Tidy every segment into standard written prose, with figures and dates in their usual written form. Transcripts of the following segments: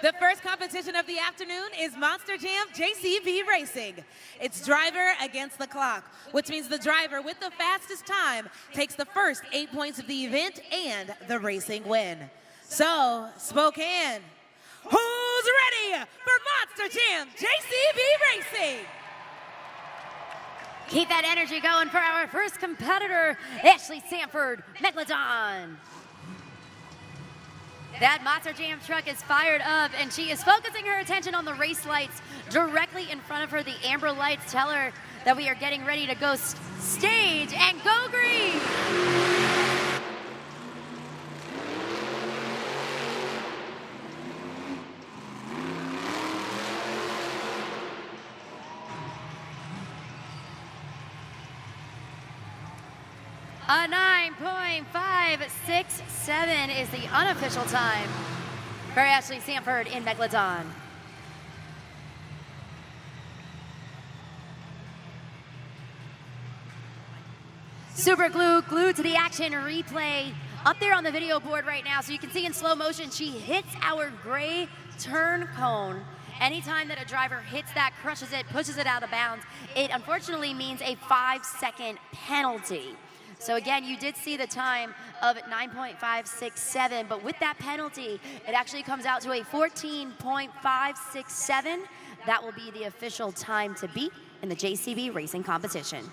The first competition of the afternoon is Monster Jam JCB Racing. It's driver against the clock, which means the driver with the fastest time takes the first 8 points of the event and the racing win. So, Spokane, who's ready for Monster Jam JCB Racing? Keep that energy going for our first competitor, Ashley Sanford, Megalodon. That Monster Jam truck is fired up, and she is focusing her attention on the race lights directly in front of her. The amber lights tell her that we are getting ready to go stage and go green. A 9.567 is the unofficial time for Ashley Sanford in Megalodon. Super glued to the action replay up there on the video board right now. So you can see in slow motion, she hits our gray turn cone. Anytime that a driver hits that, crushes it, pushes it out of bounds, it unfortunately means a 5-second penalty. So again, you did see the time of 9.567, but with that penalty, it actually comes out to a 14.567. That will be the official time to beat in the JCB racing competition.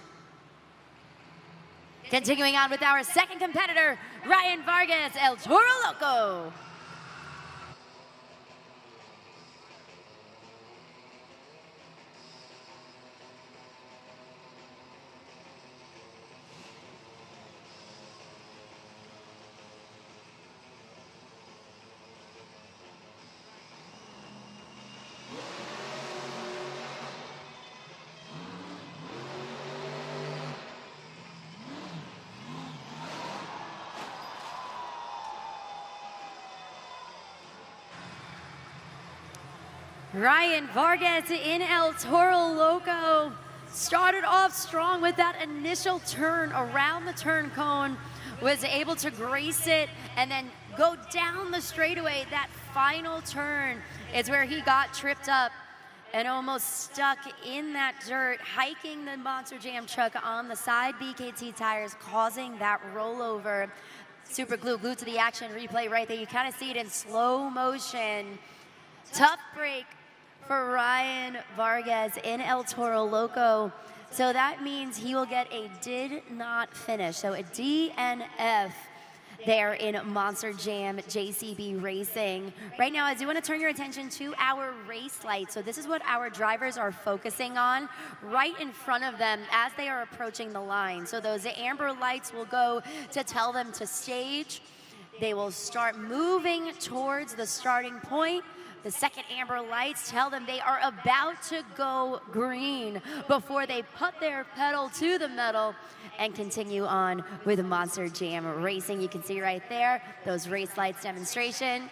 Continuing on with our second competitor, Ryan Vargas, El Toro Loco. Ryan Vargas in El Toro Loco started off strong with that initial turn around the turn cone, was able to grace it and then go down the straightaway. That final turn is where he got tripped up and almost stuck in that dirt, hiking the Monster Jam truck on the side BKT tires, causing that rollover. Super glued to the action replay right there. You kind of see it in slow motion. Tough break for Ryan Vargas in El Toro Loco. So that means he will get a did not finish. So a DNF there in Monster Jam JCB Racing. Right now, I do want to turn your attention to our race lights. So this is what our drivers are focusing on right in front of them as they are approaching the line. So those amber lights will go to tell them to stage. They will start moving towards the starting point. The second amber lights tell them they are about to go green before they put their pedal to the metal and continue on with Monster Jam Racing. You can see right there, those race lights demonstration.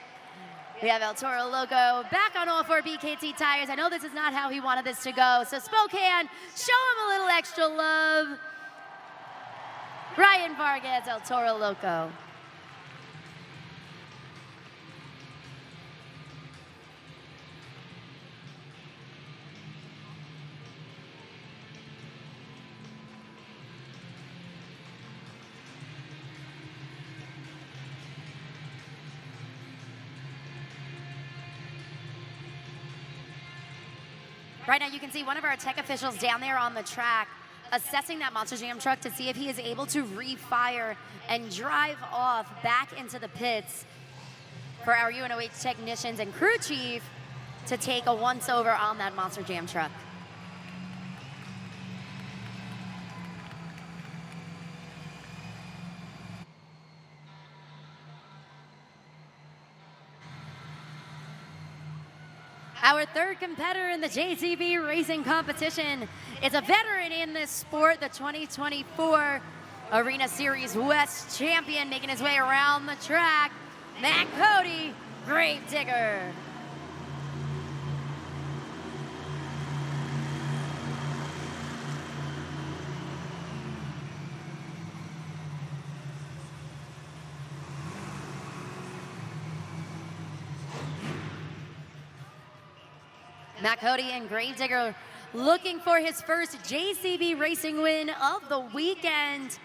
We have El Toro Loco back on all 4 BKT tires. I know this is not how he wanted this to go, so Spokane, show him a little extra love. Ryan Vargas, El Toro Loco. Right now you can see one of our tech officials down there on the track assessing that Monster Jam truck to see if he is able to refire and drive off back into the pits for our UNOH technicians and crew chief to take a once-over on that Monster Jam truck. Our third competitor in the JCB racing competition is a veteran in this sport, the 2024 Arena Series West champion, making his way around the track, Matt Cody, Gravedigger. Matt Cody and Gravedigger looking for his first JCB Racing win of the weekend.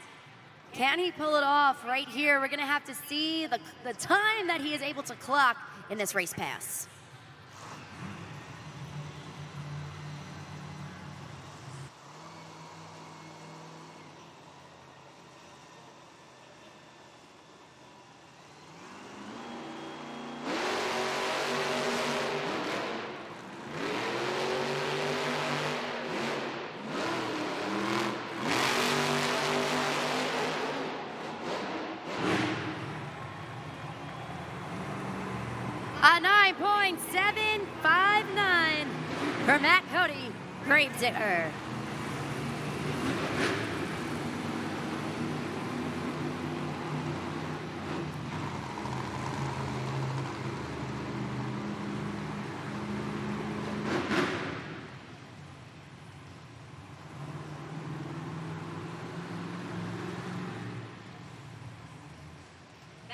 Can he pull it off right here? We're going to have to see the time that he is able to clock in this race pass. A 9.759 for Matt Cody, Gravedigger.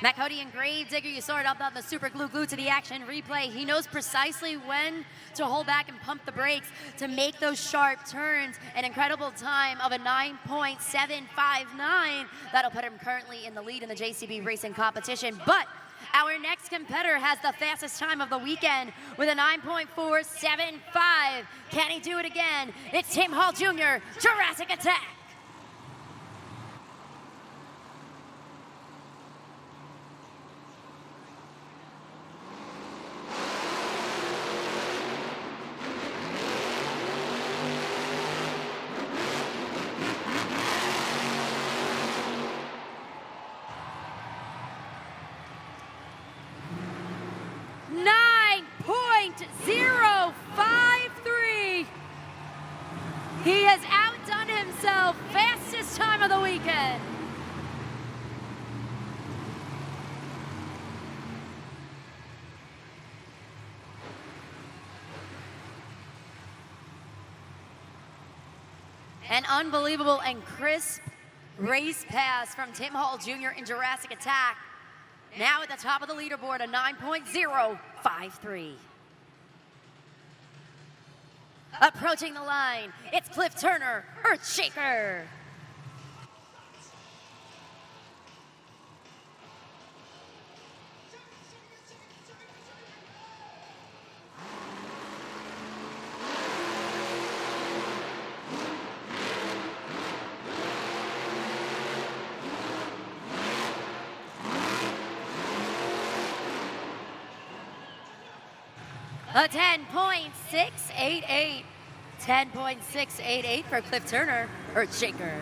Matt Cody and Gravedigger, you saw it up on the super glue to the action replay. He knows precisely when to hold back and pump the brakes to make those sharp turns. An incredible time of a 9.759. That'll put him currently in the lead in the JCB Racing competition. But our next competitor has the fastest time of the weekend with a 9.475. Can he do it again? It's Tim Hall Jr., Jurassic Attack. He has outdone himself, fastest time of the weekend. An unbelievable and crisp race pass from Tim Hall Jr. in Jurassic Attack. Now at the top of the leaderboard, a 9.053. Approaching the line, it's Cliff Turner, Earthshaker. A 10.688. 10.688 for Cliff Turner, Earthshaker.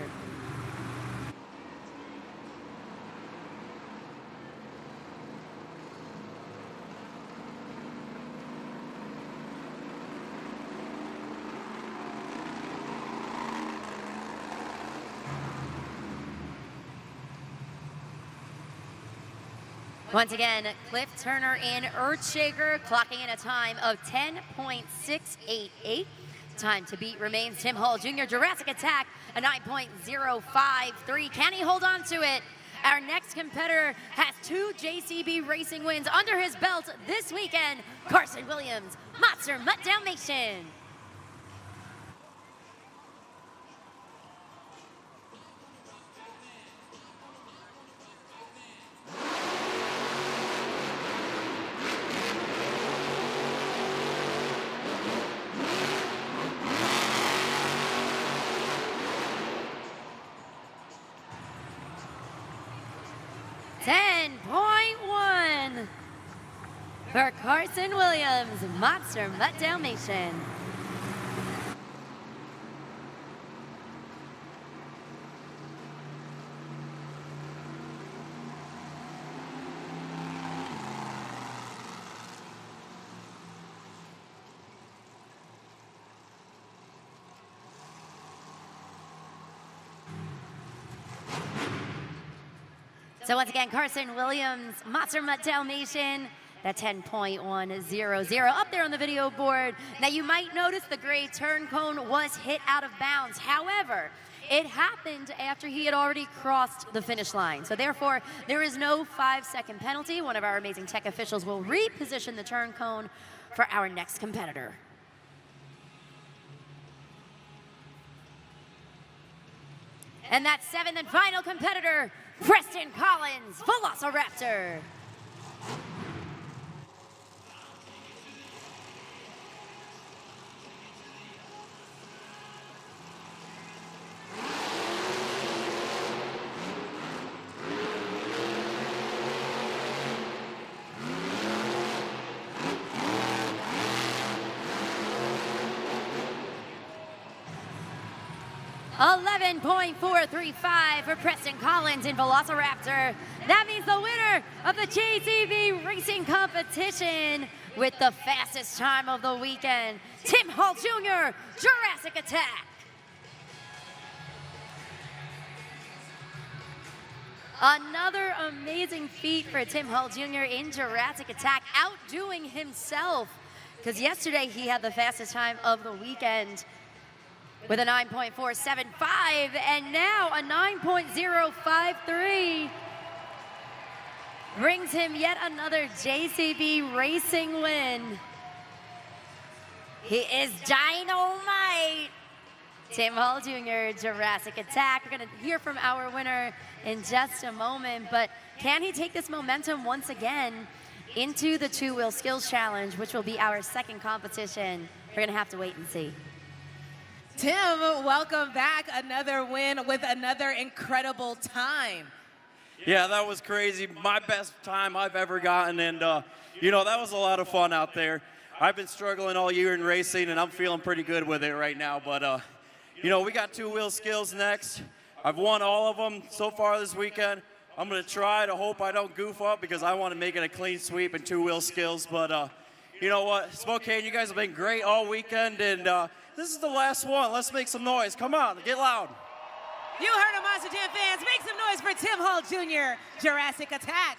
Once again, Cliff Turner and Earthshaker clocking in a time of 10.688. Time to beat remains Tim Hall Jr. Jurassic Attack, a 9.053. Can he hold on to it? Our next competitor has 2 JCB Racing wins under his belt this weekend. Carson Williams, Monster Mutt Dalmatian. For Carson Williams, Monster Mutt Dalmatian. So once again, Carson Williams, Monster Mutt Dalmatian. That 10.100 up there on the video board. Now you might notice the gray turn cone was hit out of bounds. However, it happened after he had already crossed the finish line. So therefore, there is no 5-second penalty. One of our amazing tech officials will reposition the turn cone for our next competitor. And that seventh and final competitor, Preston Collins, Velociraptor. .435 for Preston Collins in Velociraptor. That means the winner of the JCB Racing competition with the fastest time of the weekend, Tim Hall Jr., Jurassic Attack. Another amazing feat for Tim Hall Jr. in Jurassic Attack, outdoing himself, because yesterday he had the fastest time of the weekend with a 9.475, and now a 9.053 brings him yet another JCB Racing win. He is dynamite. Tim Hall Jr., Jurassic Attack. We're going to hear from our winner in just a moment, but can he take this momentum once again into the two-wheel skills challenge, which will be our second competition? We're going to have to wait and see. Tim, welcome back. Another win with another incredible time. Yeah, that was crazy. My best time I've ever gotten, and you know, that was a lot of fun out there. I've been struggling all year in racing, and I'm feeling pretty good with it right now, but you know, we got two-wheel skills next. I've won all of them so far this weekend. I'm going to try to hope I don't goof up because I want to make it a clean sweep in two-wheel skills, but you know what, Spokane, you guys have been great all weekend, and this is the last one. Let's make some noise. Come on, get loud. You heard him, Monster Jam fans. Make some noise for Tim Hall Jr., Jurassic Attack.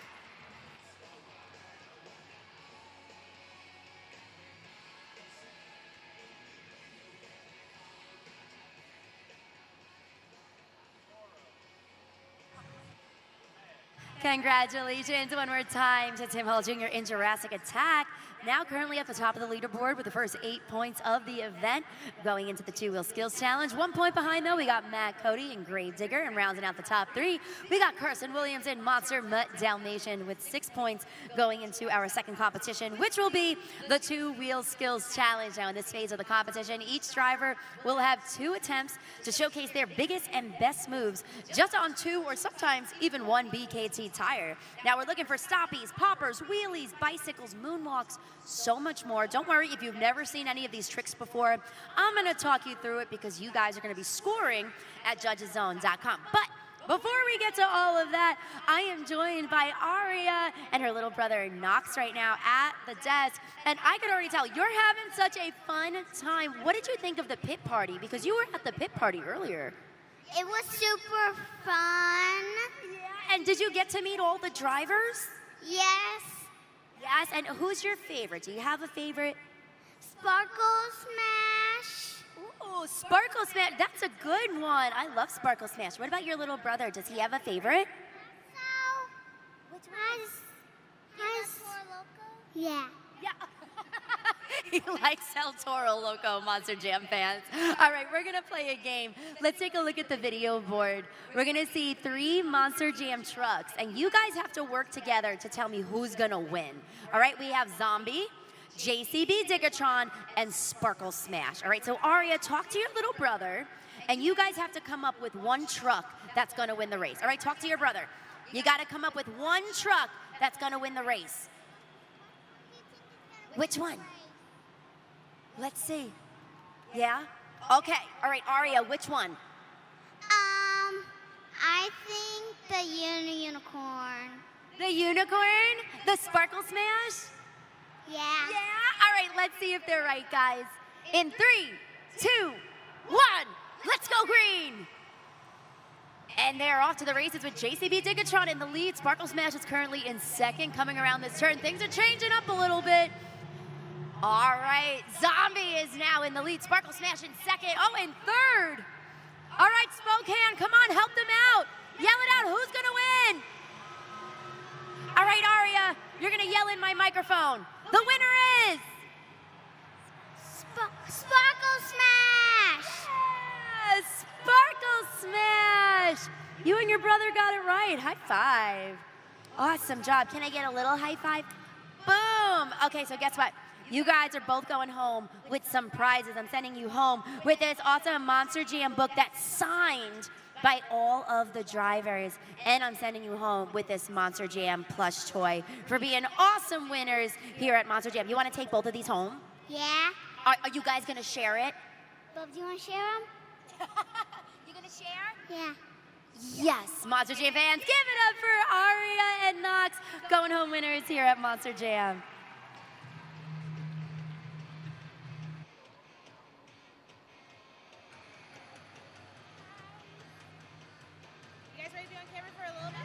Congratulations one more time to Tim Hall Jr. in Jurassic Attack. Now currently at the top of the leaderboard with the first 8 points of the event going into the two-wheel skills challenge. 1 point behind though, we got Matt Cody and Gravedigger, and rounding out the top 3, we got Carson Williams and Monster Mutt Dalmatian with 6 points going into our second competition, which will be the two-wheel skills challenge. Now in this phase of the competition, each driver will have 2 attempts to showcase their biggest and best moves just on 2 or sometimes even 1 BKT tire. Now we're looking for stoppies, poppers, wheelies, bicycles, moonwalks, so much more. Don't worry if you've never seen any of these tricks before. I'm going to talk you through it because you guys are going to be scoring at judgeszone.com. But before we get to all of that, I am joined by Aria and her little brother Knox right now at the desk. And I can already tell you're having such a fun time. What did you think of the pit party? Because you were at the pit party earlier. It was super fun. Yeah. And did you get to meet all the drivers? Yes. Yes, and who's your favorite? Do you have a favorite? Sparkle Smash. Ooh, Sparkle Smash. That's a good one. I love Sparkle Smash. What about your little brother? Does he have a favorite? So, which one? Has Toro Loco? Yeah. Yeah. He likes El Toro Loco, Monster Jam fans. All right, we're going to play a game. Let's take a look at the video board. We're going to see 3 Monster Jam trucks, and you guys have to work together to tell me who's going to win. All right, we have Zombie, JCB Digatron, and Sparkle Smash. All right, so Aria, talk to your little brother, and you guys have to come up with 1 truck that's going to win the race. All right, talk to your brother. You got to come up with 1 truck that's going to win the race. Which one? Let's see. Yeah? Okay. All right, Aria, which one? I think the unicorn. The unicorn? The Sparkle Smash? Yeah. Yeah? All right, let's see if they're right, guys. In 3, 2, 1, let's go green! And they're off to the races with JCB Digatron in the lead. Sparkle Smash is currently in second, coming around this turn. Things are changing up a little bit. All right, Zombie is now in the lead. Sparkle Smash in second. Oh, in third. All right, Spokane, come on, help them out. Yell it out, who's gonna win? All right, Aria, you're gonna yell in my microphone. The winner is... Sparkle Smash! Yes, Sparkle Smash! gosh. You and your brother got it right. High five. Awesome job. Can I get a little high five? Boom. Okay, so guess what? You guys are both going home with some prizes. I'm sending you home with this awesome Monster Jam book that's signed by all of the drivers. And I'm sending you home with this Monster Jam plush toy for being awesome winners here at Monster Jam. You want to take both of these home? Yeah. Are you guys going to share it? Bob, do you want to share them? You going to share? Yeah. Yes, Monster Jam fans, give it up for Aria and Knox, going home winners here at Monster Jam. You guys ready to be on camera for a little bit?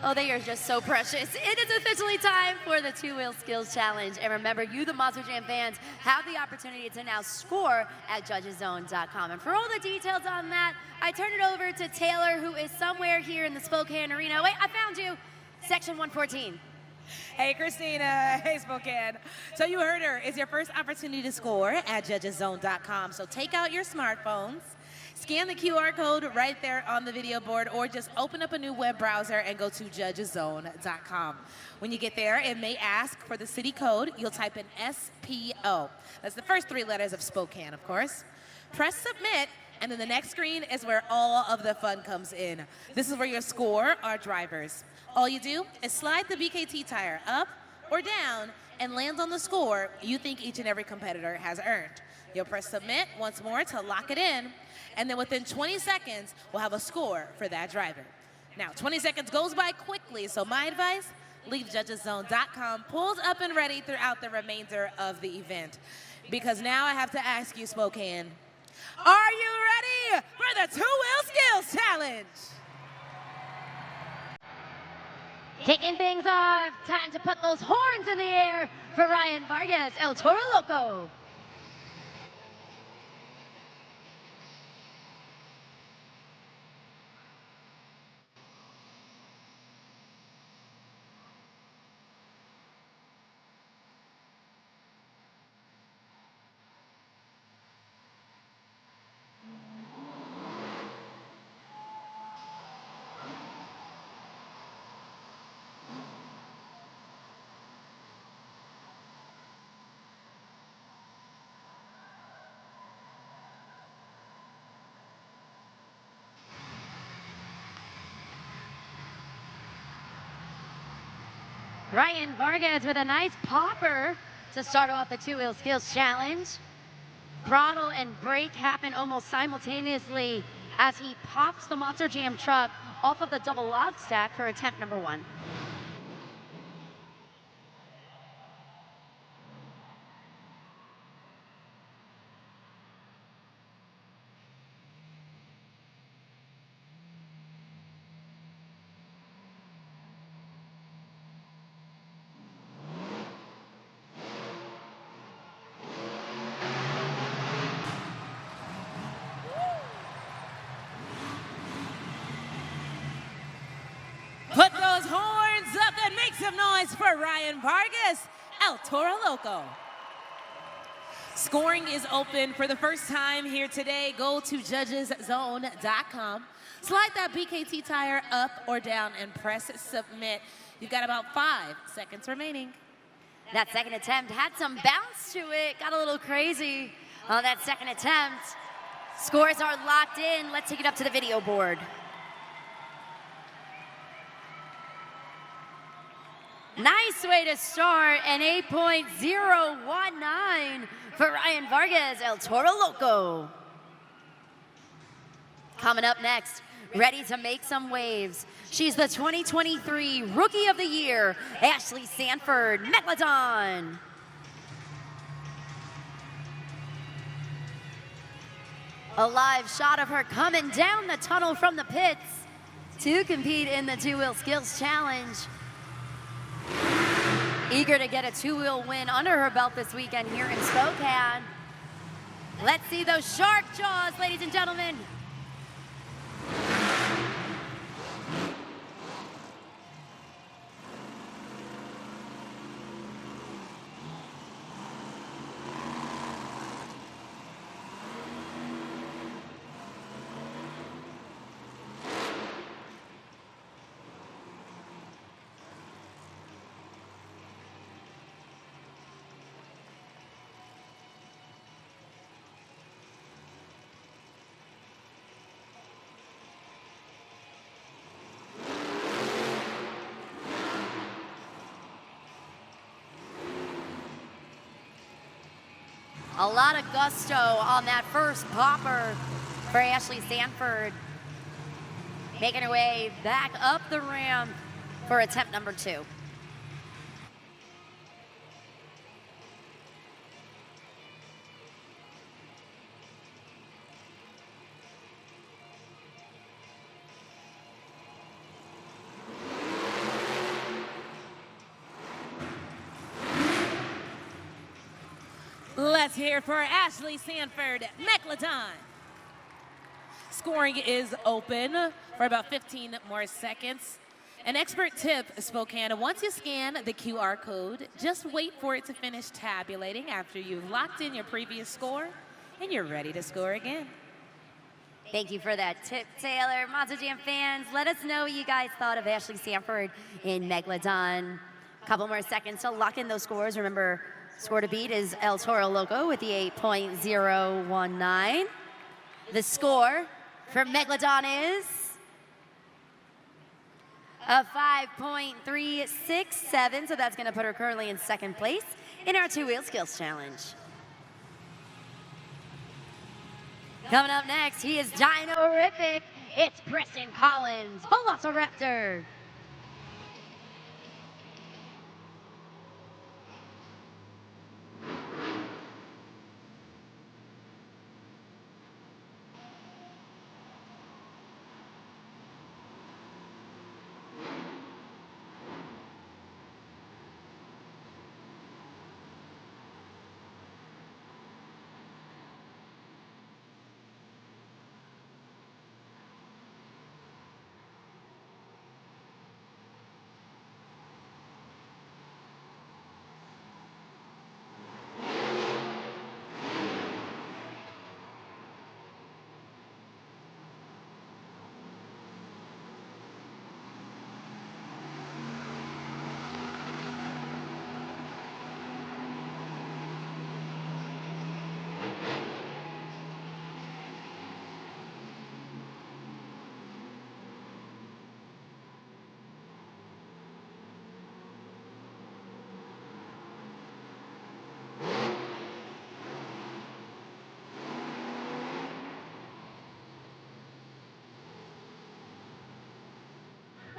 Oh, they are just so precious. It is officially time for the two-wheel skills challenge. And remember, you, the Monster Jam fans, have the opportunity to now score at judgeszone.com. And for all the details on that, I turn it over to Taylor, who is somewhere here in the Spokane arena. Wait, I found you. Section 114. Hey, Christina. Hey, Spokane. So you heard her. It's your first opportunity to score at judgeszone.com. So take out your smartphones, scan the QR code right there on the video board, or just open up a new web browser and go to judgeszone.com. When you get there, it may ask for the city code. You'll type in SPO. That's the first three letters of Spokane, of course. Press submit, and then the next screen is where all of the fun comes in. This is where you'll score our drivers. All you do is slide the BKT tire up or down and land on the score you think each and every competitor has earned. You'll press submit once more to lock it in, and then within 20 seconds, we'll have a score for that driver. Now, 20 seconds goes by quickly, so my advice, leave judgeszone.com pulled up and ready throughout the remainder of the event. Because now I have to ask you, Spokane, are you ready for the two-wheel skills challenge? Kicking things off, time to put those horns in the air for Ryan Vargas, El Toro Loco. Ryan Vargas with a nice popper to start off the two-wheel skills challenge. Throttle and brake happen almost simultaneously as he pops the Monster Jam truck off of the double log stack for attempt number 1. Put those horns up and make some noise for Ryan Vargas, El Toro Loco. Scoring is open for the first time here today. Go to judgeszone.com. Slide that BKT tire up or down and press submit. You've got about 5 seconds remaining. That second attempt had some bounce to it, got a little crazy on that second attempt. Scores are locked in. Let's take it up to the video board. Nice way to start, an 8.019 for Ryan Vargas, El Toro Loco. Coming up next, ready to make some waves. She's the 2023 Rookie of the Year, Ashley Sanford, Megalodon. A live shot of her coming down the tunnel from the pits to compete in the two-wheel skills challenge. Eager to get a two-wheel win under her belt this weekend here in Spokane. Let's see those shark jaws, ladies and gentlemen. A lot of gusto on that first popper for Ashley Sanford. Making her way back up the ramp for attempt number 2. Let's hear for Ashley Sanford, Megalodon. Scoring is open for about 15 more seconds. An expert tip, Spokane, once you scan the QR code, just wait for it to finish tabulating after you've locked in your previous score and you're ready to score again. Thank you for that tip, Taylor. Monster Jam fans, let us know what you guys thought of Ashley Sanford in Megalodon. A couple more seconds to lock in those scores. Remember, score to beat is El Toro Loco with the 8.019. The score for Megalodon is a 5.367, so that's going to put her currently in second place in our two-wheel skills challenge. Coming up next, he is Dino-rific. It's Preston Collins, Velociraptor.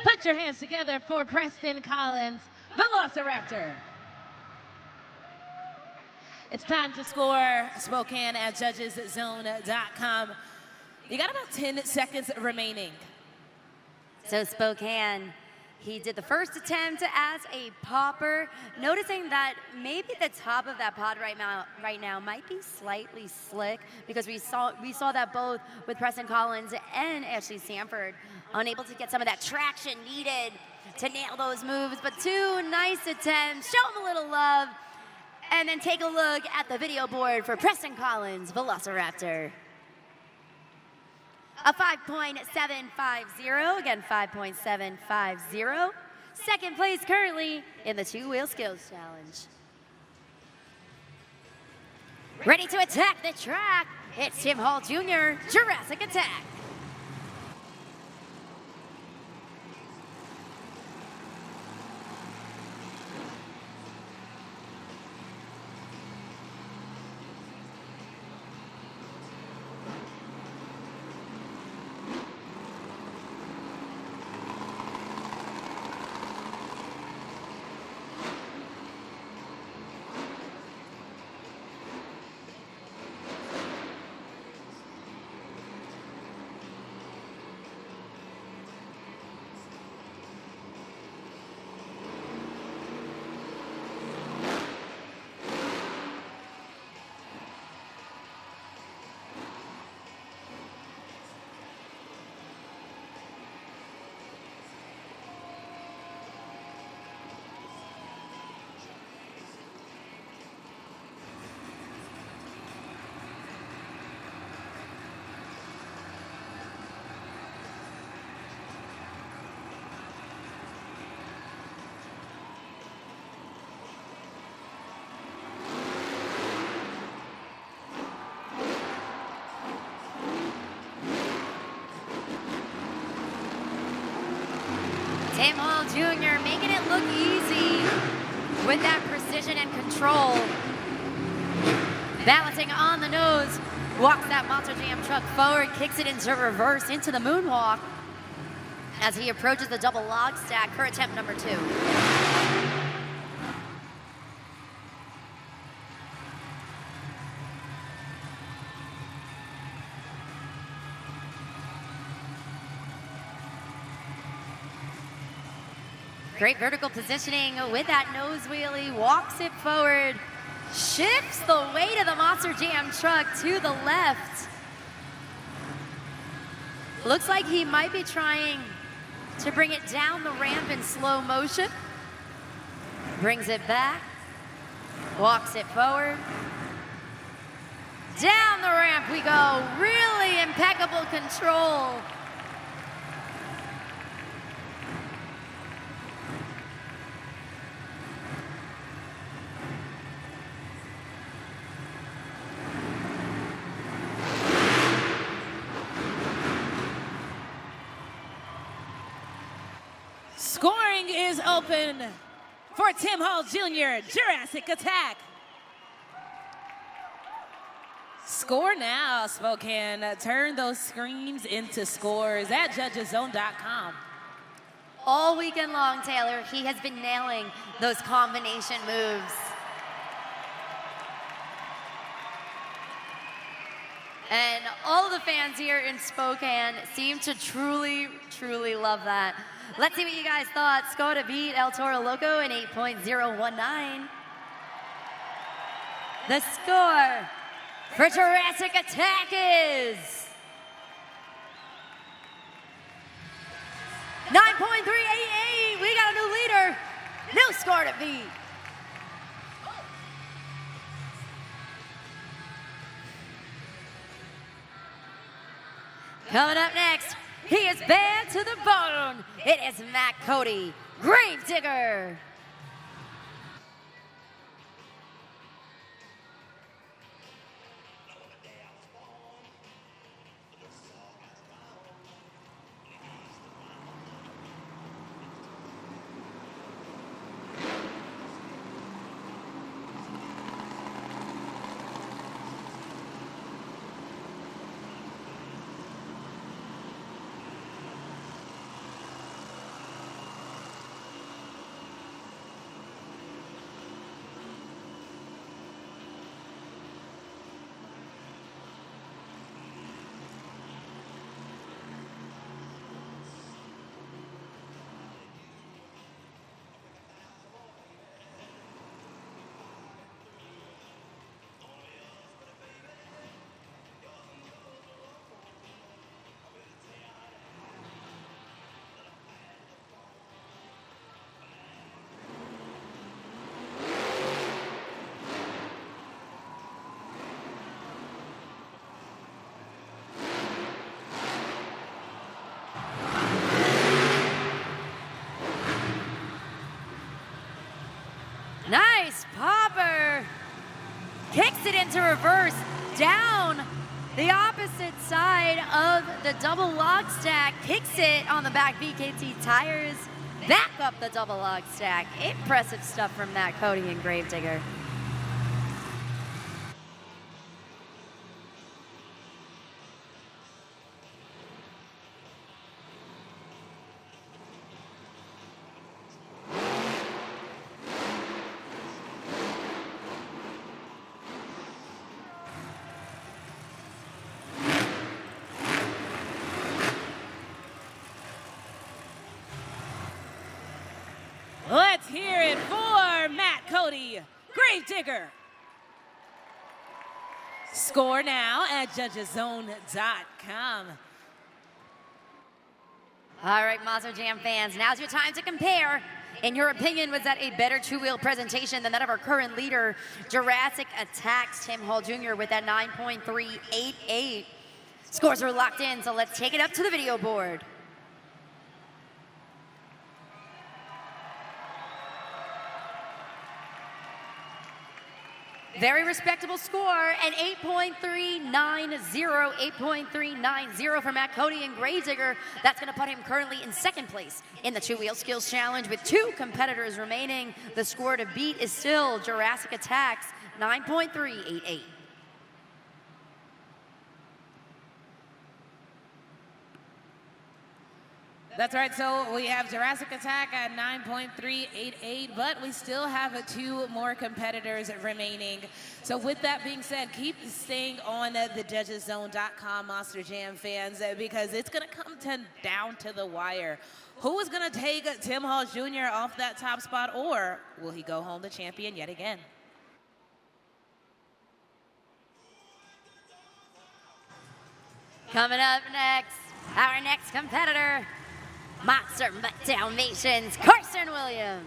Put your hands together for Preston Collins, Velociraptor. It's time to score, Spokane at judgeszone.com. You got about 10 seconds remaining. So Spokane, he did the first attempt as a popper, noticing that maybe the top of that pod right now might be slightly slick, because we saw that both with Preston Collins and Ashley Sanford, unable to get some of that traction needed to nail those moves. But 2 nice attempts. Show them a little love, and then take a look at the video board for Preston Collins, Velociraptor. A 5.750, again 5.750. Second place currently in the two-wheel skills challenge. Ready to attack the track, it's Tim Hall Jr., Jurassic Attack. Tim Hall Jr. making it look easy with that precision and control. Balancing on the nose, walks that Monster Jam truck forward, kicks it into reverse, into the moonwalk as he approaches the double log stack for attempt number 2. Great vertical positioning with that nose wheelie, walks it forward, shifts the weight of the Monster Jam truck to the left. Looks like he might be trying to bring it down the ramp in slow motion. Brings it back, walks it forward. Down the ramp we go, really impeccable control. Scoring is open for Tim Hall Jr., Jurassic Attack. Score now, Spokane. Turn those screams into scores at judgeszone.com. All weekend long, Taylor, he has been nailing those combination moves. And all of the fans here in Spokane seem to truly, truly love that. Let's see what you guys thought. Score to beat El Toro Loco in 8.019. The score for Jurassic Attack is 9.388. We got a new leader. New score to beat. Coming up next, he is bad to the bone. It is Matt Cody, Gravedigger. Nice popper. Kicks it into reverse, down the opposite side of the double log stack. Kicks it on the back VKT tires. Back up the double log stack. Impressive stuff from Matt Cody and Gravedigger. Let's hear it for Matt Cody, Gravedigger. Score now at judgeszone.com. All right, Monster Jam fans, now's your time to compare. In your opinion, was that a better two-wheel presentation than that of our current leader, Jurassic Attack's Tim Hall Jr. with that 9.388? Scores are locked in, so let's take it up to the video board. Very respectable score, an 8.390, 8.390 for Matt Cody and Gravedigger. That's going to put him currently in second place in the two-wheel skills challenge with 2 competitors remaining. The score to beat is still Jurassic Attack's 9.388. That's right, so we have Jurassic Attack at 9.388, but we still have 2 more competitors remaining. So with that being said, keep staying on the judgeszone.com, Monster Jam fans, because it's gonna come down to the wire. Who is gonna take Tim Hall Jr. off that top spot, or will he go home the champion yet again? Coming up next, our next competitor, Monster Mutt Dalmatians, Carson Williams.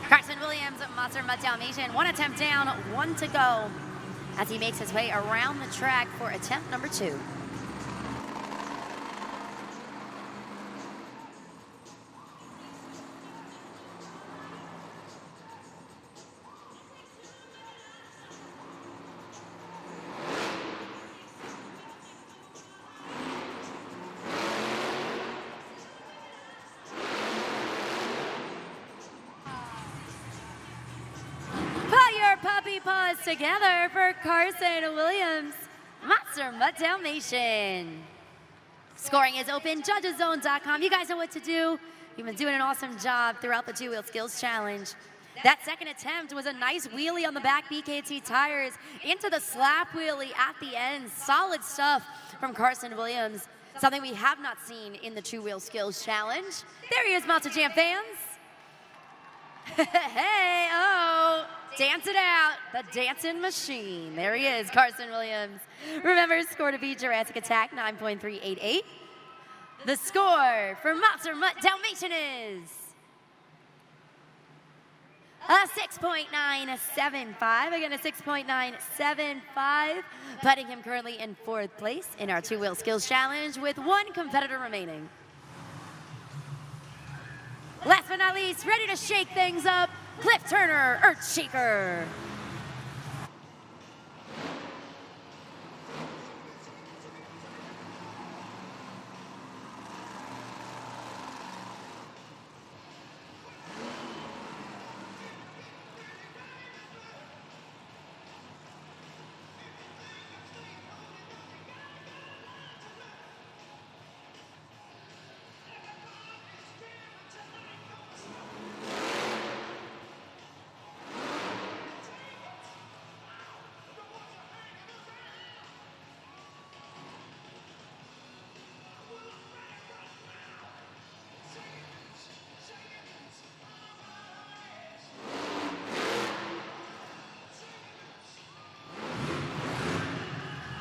Carson Williams, Monster Mutt Dalmatian, 1 attempt down, 1 to go as he makes his way around the track for attempt number 2. Puppy paws together for Carson Williams, Monster Mutt Dalmatian. Scoring is open, judgeszone.com. You guys know what to do. You've been doing an awesome job throughout the 2-wheel skills challenge. That second attempt was a nice wheelie on the back BKT tires into the slap wheelie at the end. Solid stuff from Carson Williams, something we have not seen in the 2-wheel skills challenge. There he is, Monster Jam fans. Hey, oh, dance it out, the dancing machine. There he is, Carson Williams. Remember, score to beat Jurassic Attack, 9.388. The score for Monster Mutt Dalmatian is a 6.975. Again, a 6.975, putting him currently in 4th place in our 2-wheel skills challenge with 1 competitor remaining. Last but not least, ready to shake things up, Cliff Turner, Earthshaker.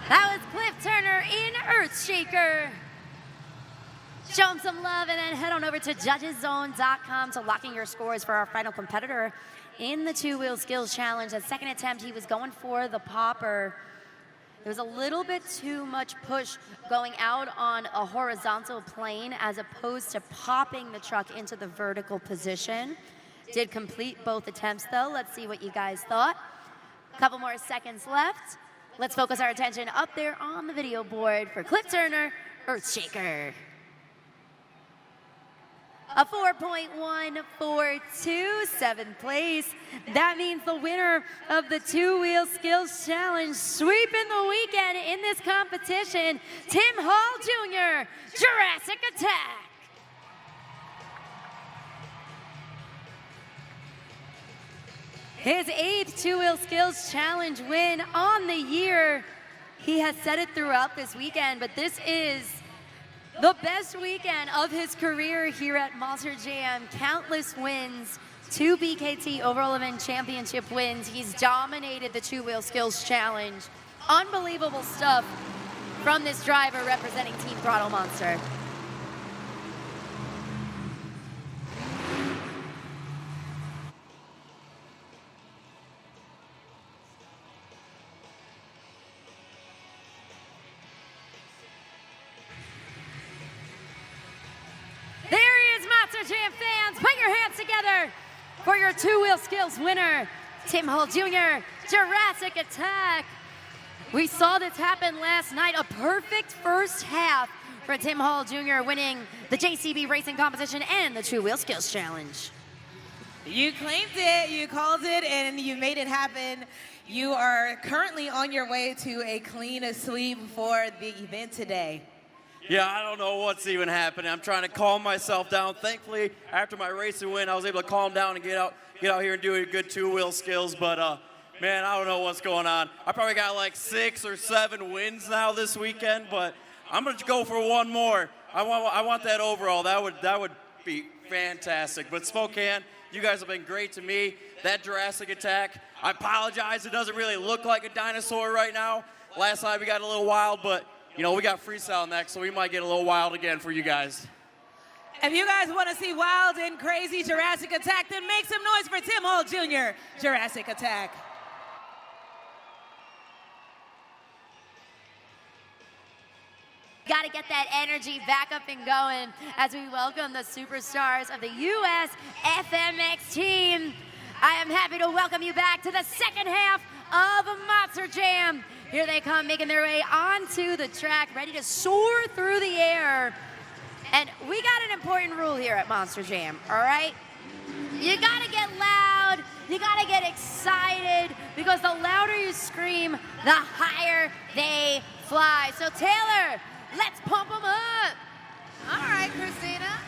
That was Cliff Turner in Earthshaker. Show him some love and then head on over to judgeszone.com to lock in your scores for our final competitor in the 2-wheel skills challenge. At second attempt, he was going for the popper. There was a little bit too much push going out on a horizontal plane as opposed to popping the truck into the vertical position. Did complete both attempts though. Let's see what you guys thought. A couple more seconds left. Let's focus our attention up there on the video board for Cliff Turner, Earthshaker. A 4.142, 7th place. That means the winner of the 2-wheel skills challenge, sweeping the weekend in this competition, Tim Hall Jr., Jurassic Attack. His 8th 2-wheel skills challenge win on the year. He has said it throughout this weekend, but this is The best weekend of his career here at Monster Jam. Countless wins, 2 BKT overall event championship wins. He's dominated the two-wheel skills challenge. Unbelievable stuff from this driver representing Team Throttle Monster. There he is, Monster Jam fans. Put your hands together for your two-wheel skills winner, Tim Hall Jr., Jurassic Attack. We saw this happen last night, a perfect first half for Tim Hall Jr. winning the JCB Racing Competition and the two-wheel skills challenge. You claimed it, you called it, and you made it happen. You are currently on your way to a clean sweep for the event today. Yeah, I don't know what's even happening. I'm trying to calm myself down. Thankfully, after my racing win, I was able to calm down and get out here and do a good two-wheel skills. But man, I don't know what's going on. I probably got like 6 or 7 wins now this weekend, but I'm gonna go for one more. I want that overall. That would be fantastic. But Spokane, you guys have been great to me. That Jurassic Attack, I apologize. It doesn't really look like a dinosaur right now. Last night we got a little wild, but you know, we got freestyle next, so we might get a little wild again for you guys. If you guys want to see wild and crazy Jurassic Attack, then make some noise for Tim Hall Jr., Jurassic Attack. Got to get that energy back up and going as we welcome the superstars of the US FMX team. I am happy to welcome you back to the second half of Monster Jam. Here they come, making their way onto the track, ready to soar through the air. And we got an important rule here at Monster Jam, all right? You gotta get loud, you gotta get excited, because the louder you scream, the higher they fly. So Taylor, let's pump them up. All right, Christina.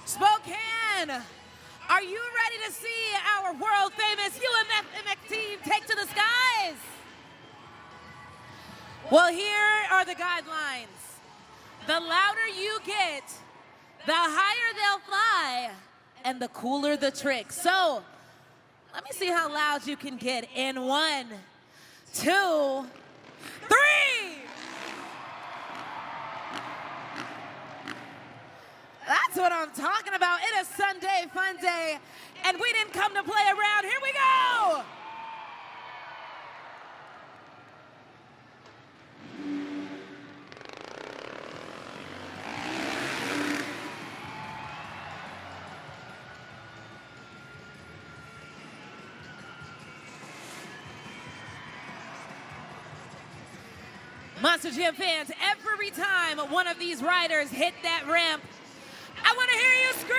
Spokane, are you ready to see our world-famous UMFMX team take to the skies? Well, here are the guidelines. The louder you get, the higher they'll fly, and the cooler the trick. So, let me see how loud you can get in 1, 2, 3. That's what I'm talking about. It is Sunday Fun Day, and we didn't come to play around. Here we go! Monster Jam fans, every time one of these riders hit that ramp, I want to hear you scream!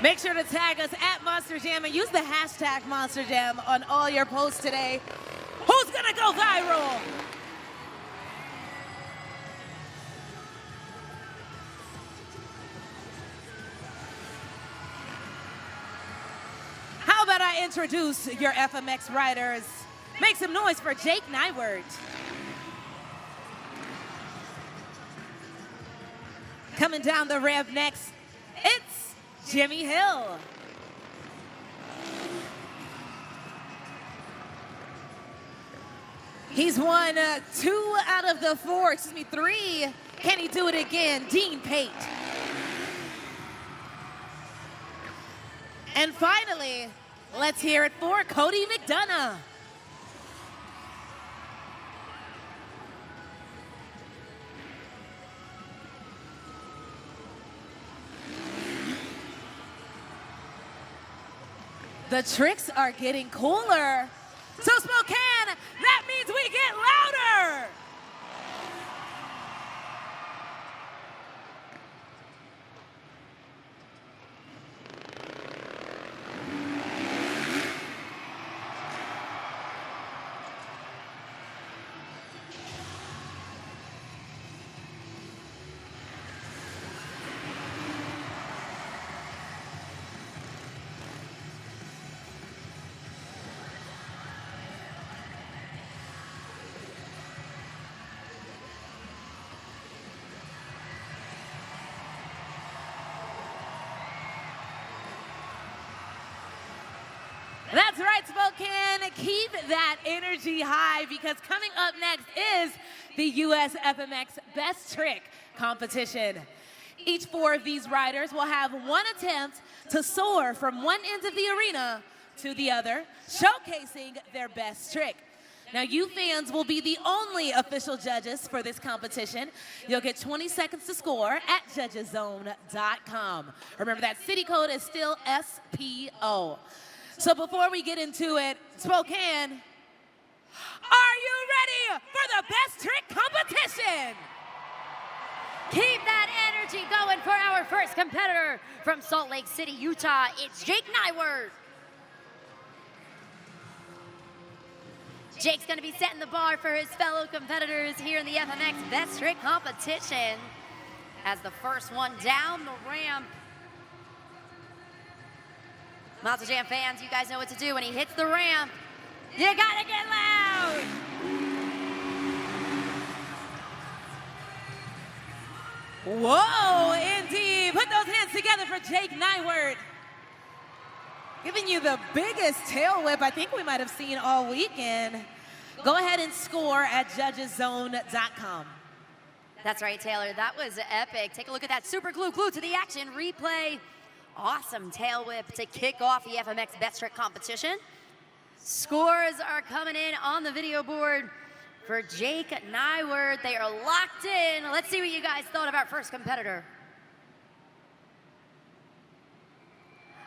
Make sure to tag us at Monster Jam and use the hashtag Monster Jam on all your posts today. Who's gonna go viral? How about I introduce your FMX riders? Make some noise for Jake Nywert. Coming down the ramp next, it's Jimmy Hill. He's won 2 out of the 3. Can he do it again? Dean Pate. And finally, let's hear it for Cody McDonough. The tricks are getting cooler. So Spokane, that means we get louder. That's right, Spokane. Keep that energy high because coming up next is the US FMX Best Trick competition. Each 4 of these riders will have one attempt to soar from one end of the arena to the other, showcasing their best trick. Now, you fans will be the only official judges for this competition. You'll get 20 seconds to score at judgeszone.com. Remember, that city code is still SPO. So before we get into it, Spokane, are you ready for the best trick competition? Keep that energy going for our first competitor from Salt Lake City, Utah. It's Jake Nyward. Jake's going to be setting the bar for his fellow competitors here in the FMX Best Trick competition as the first one down the ramp. Monster Jam fans, you guys know what to do when he hits the ramp. You gotta get loud! Whoa, indeed. Put those hands together for Jake Nyward. Giving you the biggest tail whip I think we might have seen all weekend. Go ahead and score at judgeszone.com. That's right, Taylor. That was epic. Take a look at that super glue to the action replay. Awesome tail whip to kick off the FMX Best Trick competition. Scores are coming in on the video board for Jake Nyward. They are locked in. Let's see what you guys thought of our first competitor.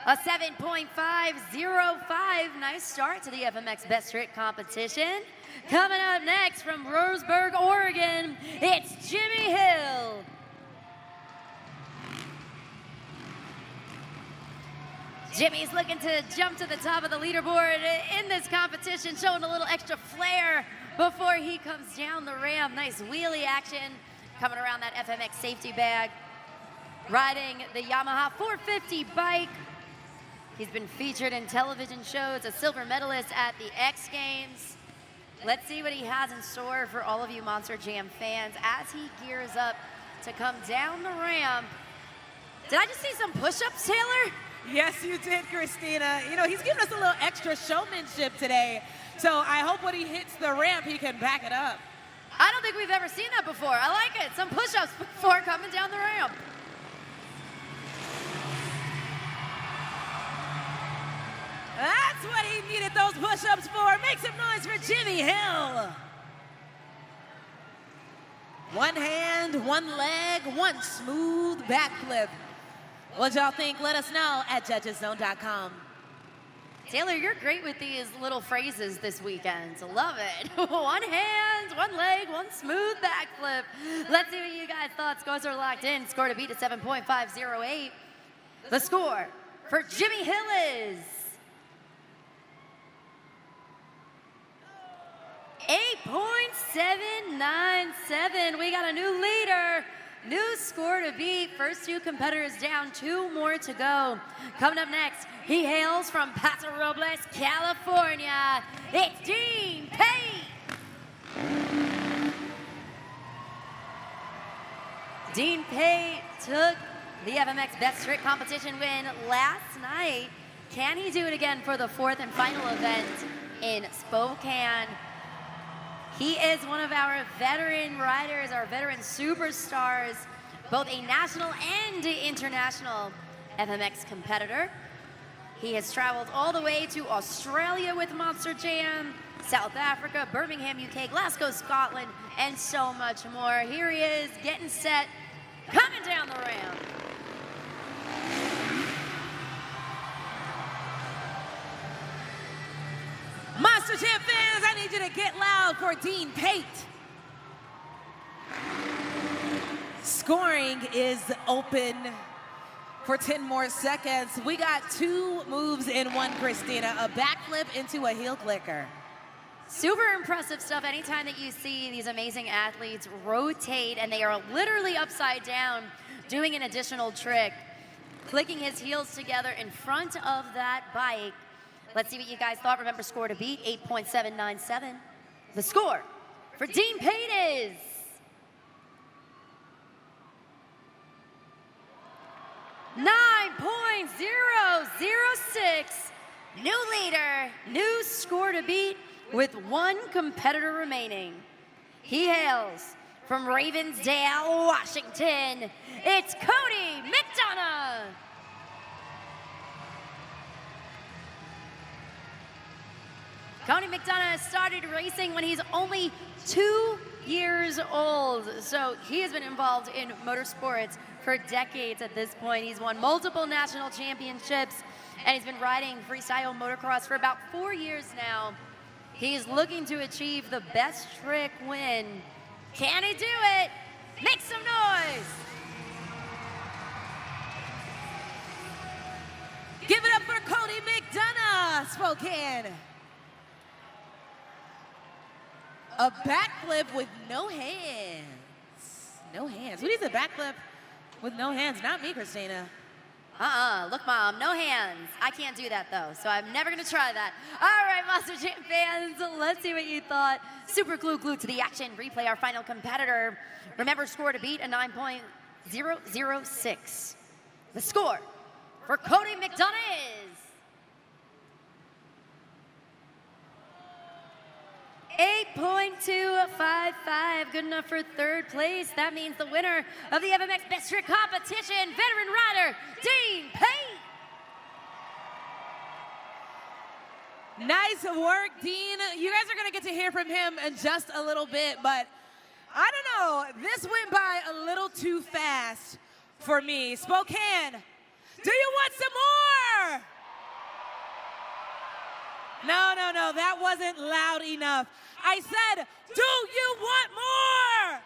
A 7.505. Nice start to the FMX Best Trick competition. Coming up next from Roseburg, Oregon, it's Jimmy Hill. Jimmy's looking to jump to the top of the leaderboard in this competition, showing a little extra flair before he comes down the ramp. Nice wheelie action coming around that FMX safety bag. Riding the Yamaha 450 bike. He's been featured in television shows, a silver medalist at the X Games. Let's see what he has in store for all of you Monster Jam fans as he gears up to come down the ramp. Did I just see some push-ups, Taylor? Yes, you did, Christina. You know, he's giving us a little extra showmanship today. So I hope when he hits the ramp, he can back it up. I don't think we've ever seen that before. I like it. Some push-ups before coming down the ramp. That's what he needed those push-ups for. Make some noise for Jimmy Hill. One hand, one leg, one smooth backflip. What y'all think? Let us know at judgeszone.com. Taylor, you're great with these little phrases this weekend. Love it. One hand, one leg, one smooth backflip. Let's see what you guys thought. Scores are locked in. Score to beat at 7.508. The score for Jimmy Hill is 8.797. We got a new leader. New score to beat. First 2 competitors down, 2 more to go. Coming up next, he hails from Paso Robles, California. It's Dean Pate. Dean Pate took the FMX Best Trick competition win last night. Can he do it again for the 4th and final event in Spokane? He is one of our veteran riders, our veteran superstars, both a national and international FMX competitor. He has traveled all the way to Australia with Monster Jam, South Africa, Birmingham, UK, Glasgow, Scotland, and so much more. Here he is, getting set, coming down the ramp. Monster Jam fans, I need you to get loud for Dean Pate. Scoring is open for 10 more seconds. We got 2 moves in one, Christina, a backflip into a heel clicker. Super impressive stuff. Anytime that you see these amazing athletes rotate and they are literally upside down doing an additional trick, clicking his heels together in front of that bike. Let's see what you guys thought. Remember, score to beat, 8.797. The score for Dean Pate is 9.006. New leader, new score to beat with one competitor remaining. He hails from Ravensdale, Washington. It's Cody McDonough. Cody McDonough started racing when he's only 2 years old. So he has been involved in motorsports for decades at this point. He's won multiple national championships, and he's been riding freestyle motocross for about 4 years now. He's looking to achieve the best trick win. Can he do it? Make some noise! Give it up for Cody McDonough, Spokane. A backflip with no hands. No hands. Who needs a backflip with no hands? Not me, Christina. Look, Mom, no hands. I can't do that, though, so I'm never going to try that. All right, Monster Jam fans, let's see what you thought. Super glued to the action. Replay our final competitor. Remember, score to beat a 9.006. The score for Cody McDonough is 8.255, good enough for third place. That means the winner of the FMX Best Trick Competition, veteran rider, Dean Pate. Nice work, Dean. You guys are going to get to hear from him in just a little bit, but I don't know. This went by a little too fast for me. Spokane, do you want some more? No, that wasn't loud enough. I said, do you want more?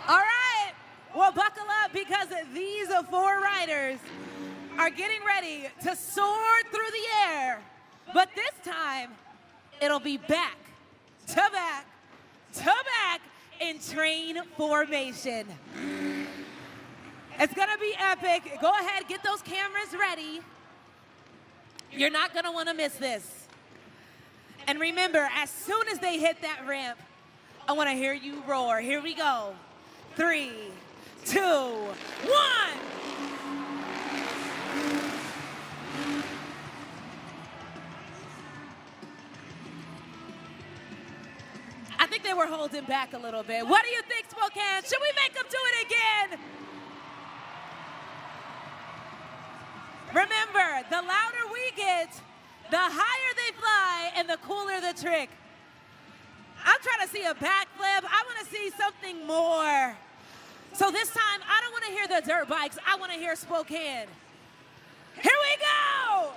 All right, well, buckle up because these 4 riders are getting ready to soar through the air. But this time, it'll be back to back to back in train formation. It's gonna be epic. Go ahead, get those cameras ready. You're not gonna wanna miss this. And remember, as soon as they hit that ramp, I wanna hear you roar. Here we go. 3, 2, 1. I think they were holding back a little bit. What do you think, Spokane? Should we make them do it again? Remember, the louder we get, the higher they fly and the cooler the trick. I'm trying to see a backflip. I want to see something more. So this time, I don't want to hear the dirt bikes. I want to hear Spokane. Here we go!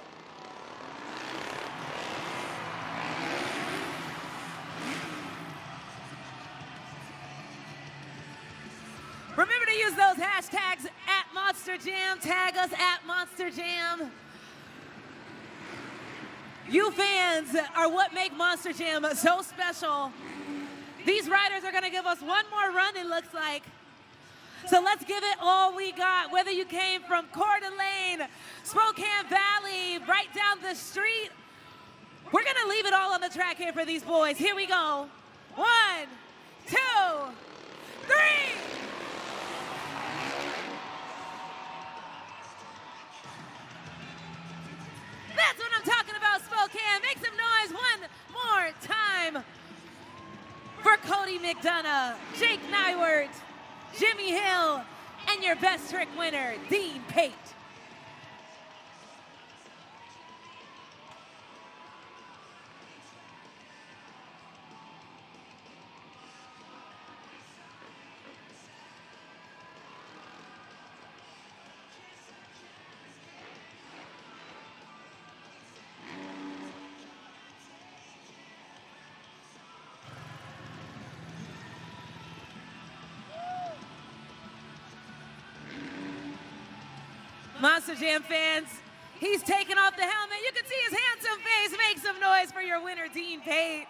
Remember to use those hashtags at Monster Jam. Tag us at Monster Jam. You fans are what make Monster Jam so special. These riders are going to give us one more run, it looks like. So let's give it all we got, whether you came from Coeur d'Alene, Spokane Valley, right down the street. We're going to leave it all on the track here for these boys. Here we go. 1, 2, 3. That's what I'm talking about, Spokane. Make some noise one more time for Cody McDonough, Jake Nywert, Jimmy Hill, and your best trick winner, Dean Pate. Monster Jam fans, he's taking off the helmet. You can see his handsome face. Make some noise for your winner, Dean Pate.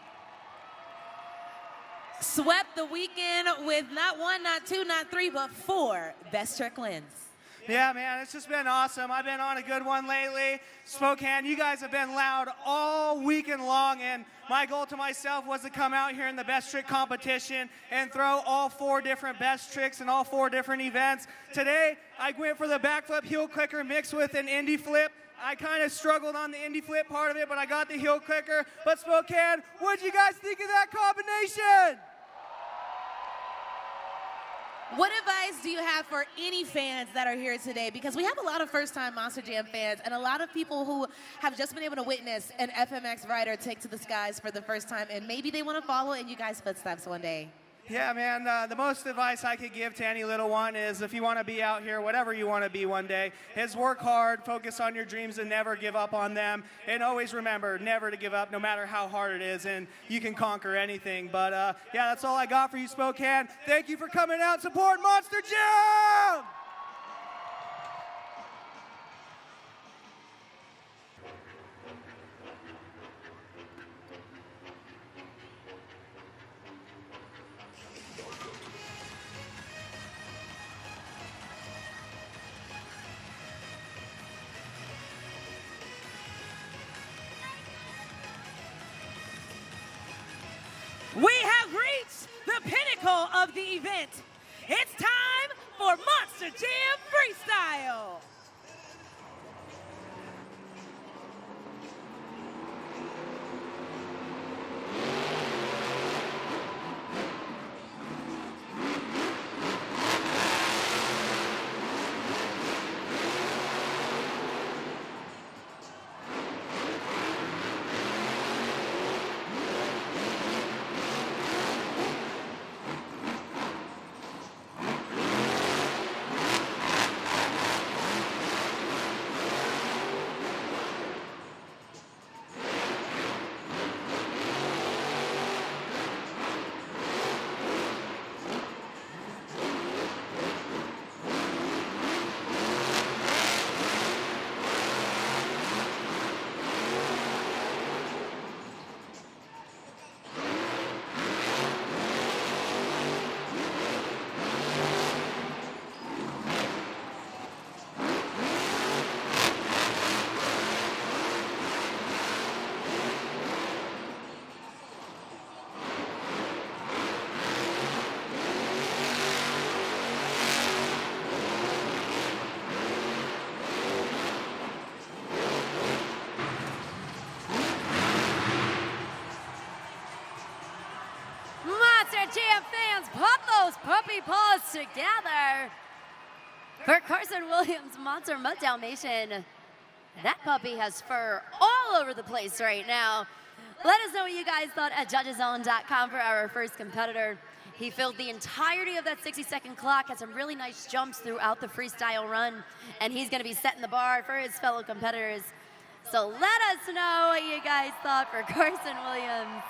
Swept the weekend with not 1, not 2, not 3, but 4 best trick wins. Yeah, man, it's just been awesome. I've been on a good one lately. Spokane, you guys have been loud all weekend long, and my goal to myself was to come out here in the best trick competition and throw all 4 different best tricks in all 4 different events. Today, I went for the backflip heel clicker mixed with an indie flip. I kind of struggled on the indie flip part of it, but I got the heel clicker. But Spokane, what'd you guys think of that combination? What advice do you have for any fans that are here today? Because we have a lot of first-time Monster Jam fans and a lot of people who have just been able to witness an FMX rider take to the skies for the first time, and maybe they want to follow in you guys' footsteps one day. Yeah, man, the most advice I could give to any little one is if you want to be out here, whatever you want to be one day, is work hard, focus on your dreams, and never give up on them. And always remember never to give up, no matter how hard it is, and you can conquer anything. But yeah, that's all I got for you, Spokane. Thank you for coming out and supporting Monster Jam! We have reached the pinnacle of the event. It's time for Monster Jam Freestyle. Jam fans, pop those puppy paws together for Carson Williams' Monster Mutt Dalmatian. That puppy has fur all over the place right now. Let us know what you guys thought at judgeszone.com for our first competitor. He filled the entirety of that 60-second clock, had some really nice jumps throughout the freestyle run, and he's going to be setting the bar for his fellow competitors. So let us know what you guys thought for Carson Williams'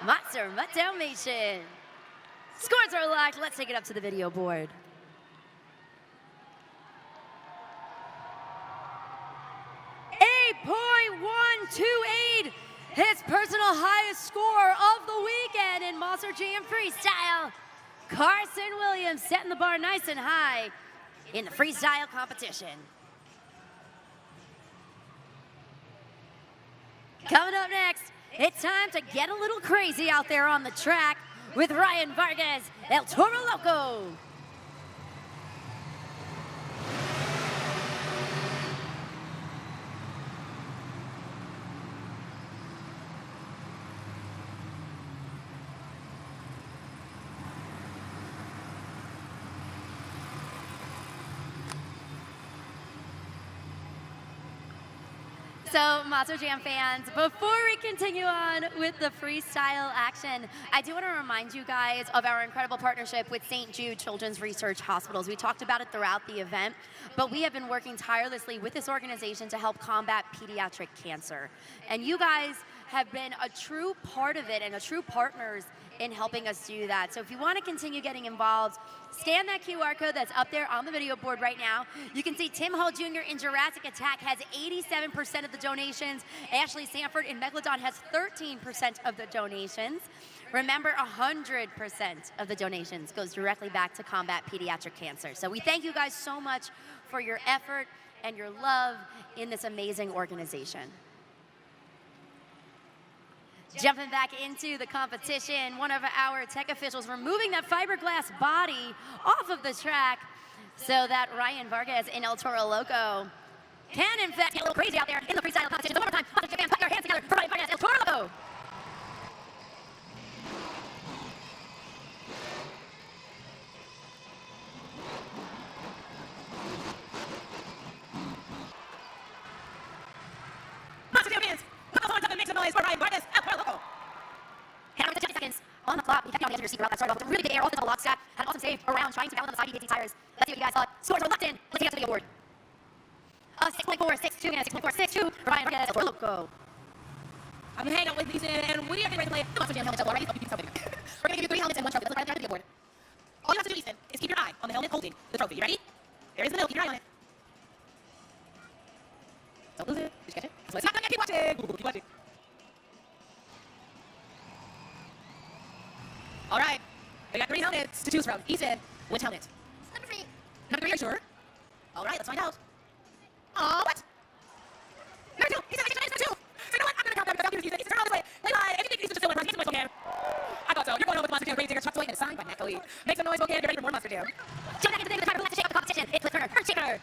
Monster Mutt Dalmatian. Scores are locked. Let's take it up to the video board. .128, his personal highest score of the weekend in Monster Jam Freestyle. Carson Williams setting the bar nice and high in the freestyle competition. Coming up next, it's time to get a little crazy out there on the track with Ryan Vargas, El Toro Loco. So, Monster Jam fans, before we continue on with the freestyle action, I do want to remind you guys of our incredible partnership with St. Jude Children's Research Hospitals. We talked about it throughout the event, but we have been working tirelessly with this organization to help combat pediatric cancer. And you guys have been a true part of it and a true partners in helping us do that. So if you want to continue getting involved, scan that QR code that's up there on the video board right now. You can see Tim Hall Jr. in Jurassic Attack has 87% of the donations. Ashley Sanford in Megalodon has 13% of the donations. Remember, 100% of the donations goes directly back to combat pediatric cancer. So we thank you guys so much for your effort and your love in this amazing organization. Jumping back into the competition, one of our tech officials removing that fiberglass body off of the track so that Ryan Vargas in El Toro Loco can, in fact, get a little crazy out there in the freestyle competition. So one more time, put your hands together for Ryan Vargas, El Toro Loco. Monster Jam fans, put those horns up and make some noise for Ryan Vargas, El Toro Loco. And with 50 seconds on the clock, he kept on the edge of your seat throughout that start off with a really big air off the double lock stack. Had an awesome save around trying to balance on the side EKT tires. Let's see what you guys thought. Scores are locked in. Let's get to the award. 6.462 and 6.462 for Ryan Vargas, El Toro Loco. I've been hanging out with these, and we are ready to play the Monster Jam helmet double, right? We're going to give you 3 helmets and 1 trophy. Let's look right at the board. All you have to do, Ethan, is keep your eye on the helmet holding the trophy. You ready? There is the middle. Keep your eye on it. Don't lose it. Did you catch it? So it's not done yet. Keep watching. Keep watching. All right. We got 3 helmets to choose from. Ethan, which helmet? Number 3. Number 3, are you sure? All right, let's find out. Oh, what? Number 2. He said I can number 2. So you know what? I'm going to count down because I'll give you Ethan. Ethan, turn all this way. Lay by. If you think Ethan's just still in front, get some noise, Spokane. I thought so. You're going on with Monster Jam Crazy Digger Trucks Away and it's signed by Natalie. Make some noise, Spokane. Get ready for more Monster Jam. Jump back into the thing of the timer. Who has to shake up the competition? It's Cliff Turner. Earth Shaker.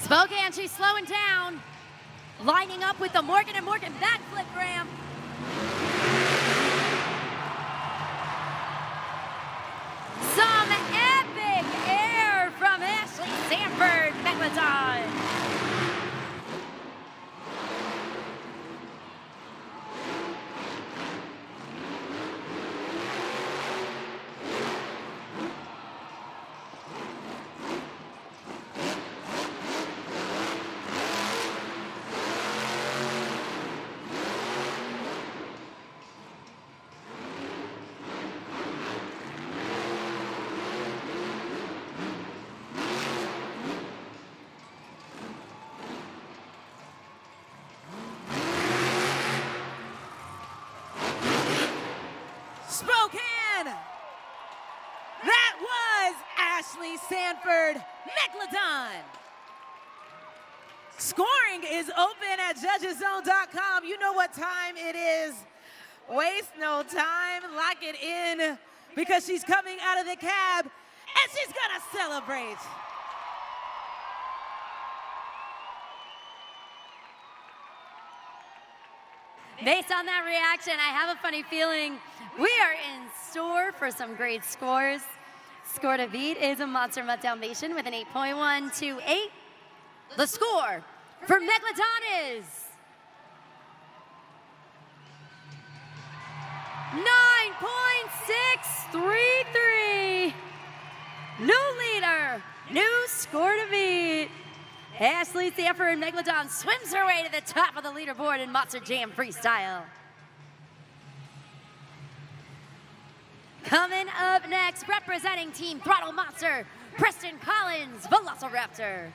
Spokane, she's slowing down. Lining up with the Morgan & Morgan backflip ramp. Some epic air from Ashley Sanford, Megalodon. Spokane! That was Ashley Sanford, Megalodon. Scoring is open at judgeszone.com. You know what time it is. Waste no time, lock it in, because she's coming out of the cab and she's gonna celebrate. Based on that reaction, I have a funny feeling we are in store for some great scores. Score to beat is a Monster Mutt Dalmatian with an 8.128. The score for Megalodon is 9.633. New leader, new score to beat. Ashley Sanford and Megalodon swims her way to the top of the leaderboard in Monster Jam Freestyle. Coming up next, representing Team Throttle Monster, Preston Collins, Velociraptor.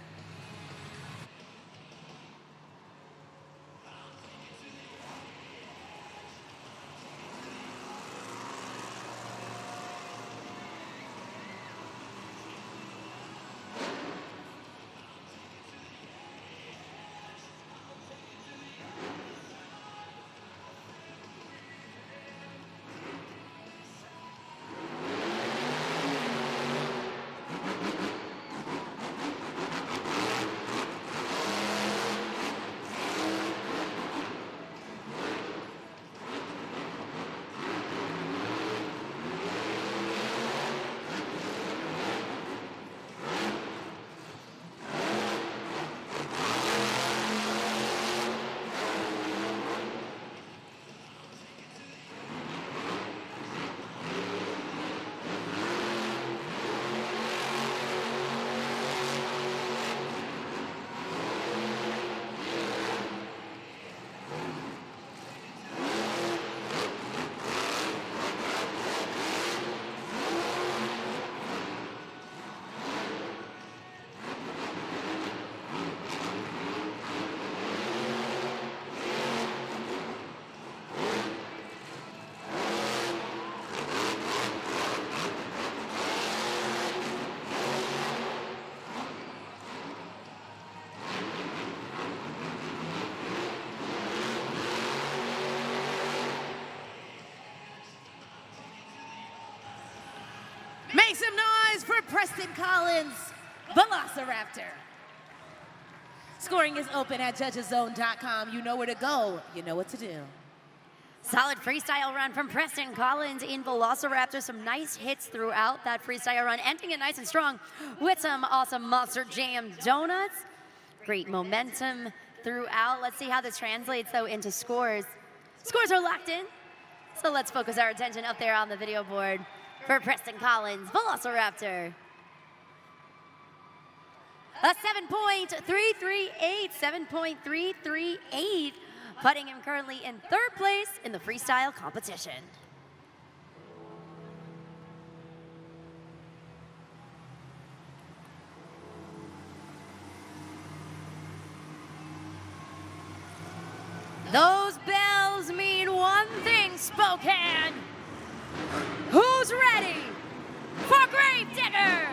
for Preston Collins, Velociraptor. Scoring is open at judgeszone.com. You know where to go. You know what to do. Solid freestyle run from Preston Collins in Velociraptor. Some nice hits throughout that freestyle run, ending it nice and strong with some awesome Monster Jam donuts. Great momentum throughout. Let's see how this translates, though, into scores. Scores are locked in, so let's focus our attention up there on the video board for Preston Collins, Velociraptor. A 7.338, 7.338, putting him currently in third place in the freestyle competition. Those bells mean one thing, Spokane. Who's ready for Gravedigger?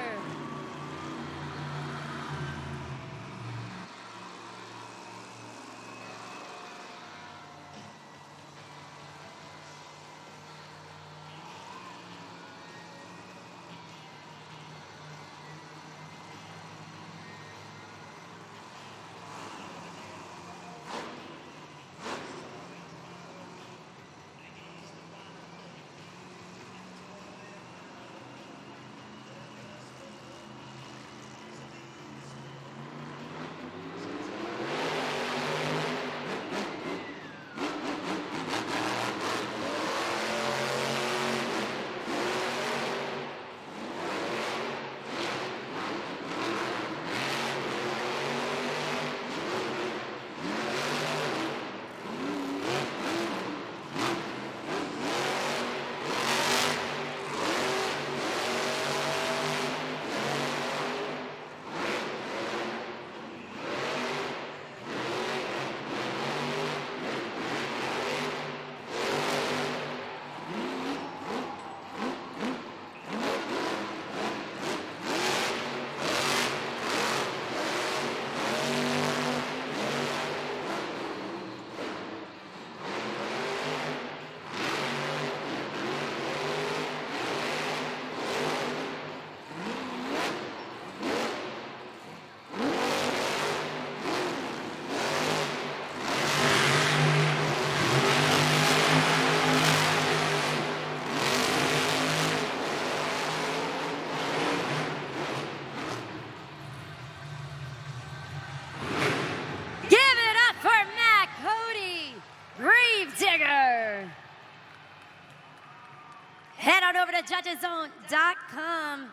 Head on over to judgeszone.com.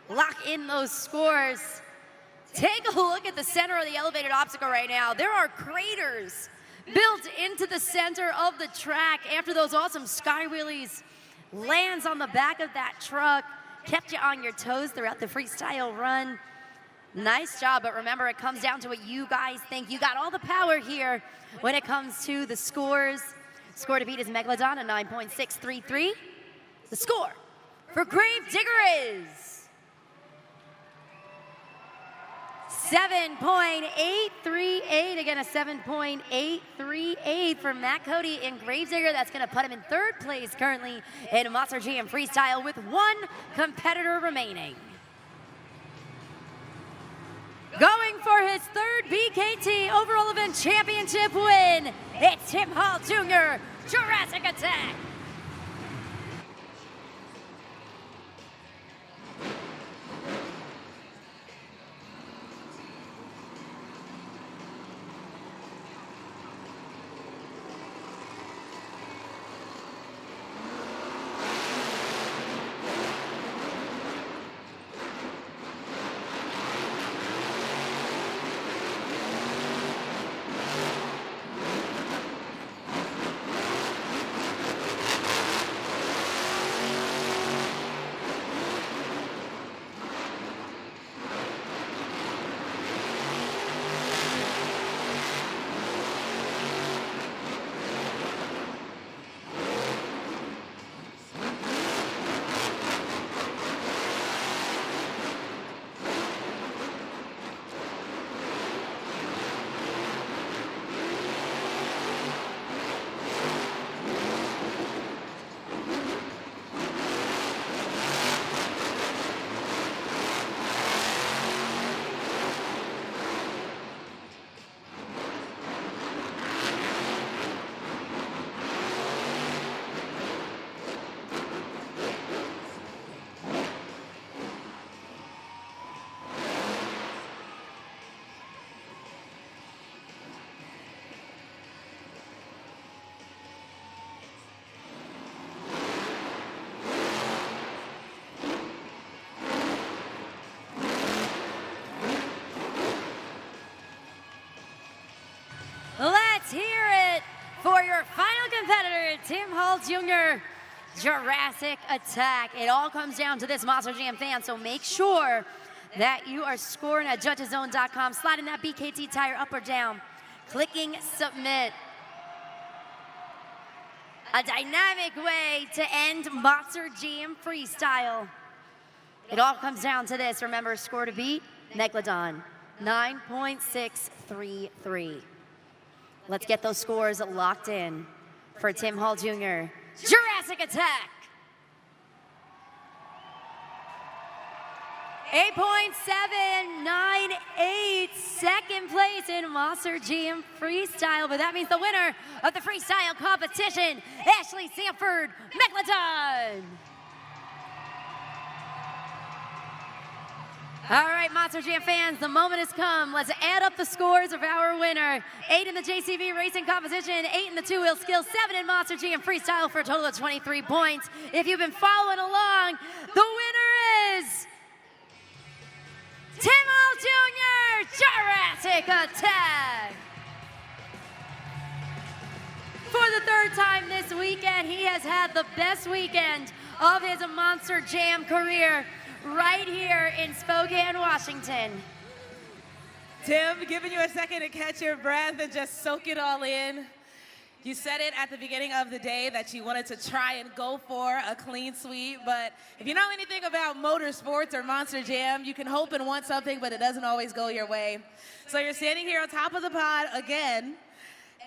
Lock in those scores. Take a look at the center of the elevated obstacle right now. There are craters built into the center of the track after those awesome sky wheelies lands on the back of that truck. Kept you on your toes throughout the freestyle run. Nice job, but remember, it comes down to what you guys think. You got all the power here when it comes to the scores. Score to beat is Megalodon, a 9.633. The score for Gravedigger is 7.838. Again, a 7.838 for Matt Cody in Gravedigger. That's going to put him in third place currently in Monster Jam Freestyle with one competitor remaining. Going for his third BKT overall event championship win, it's Tim Hall Jr., Jurassic Attack. Let's hear it for your final competitor, Tim Hall Jr., Jurassic Attack. It all comes down to this, Monster Jam fan, so make sure that you are scoring at judgeszone.com, sliding that BKT tire up or down, clicking submit. A dynamic way to end Monster Jam Freestyle. It all comes down to this. Remember, score to beat, Megalodon, 9.633. Let's get those scores locked in for Tim Hall Jr., Jurassic Attack. 8.798, second place in Monster Jam Freestyle, but that means the winner of the freestyle competition, Ashley Sanford, Megalodon. All right, Monster Jam fans, the moment has come. Let's add up the scores of our winner. 8 in the JCV racing competition, 8 in the two-wheel skills, 7 in Monster Jam Freestyle for a total of 23 points. If you've been following along, the winner is Tim Hall Jr., Jurassic Attack. For the third time this weekend, he has had the best weekend of his Monster Jam career right here in Spokane, Washington. Tim, giving you a second to catch your breath and just soak it all in. You said it at the beginning of the day that you wanted to try and go for a clean sweep, but if you know anything about motorsports or Monster Jam, you can hope and want something, but it doesn't always go your way. So you're standing here on top of the pod again,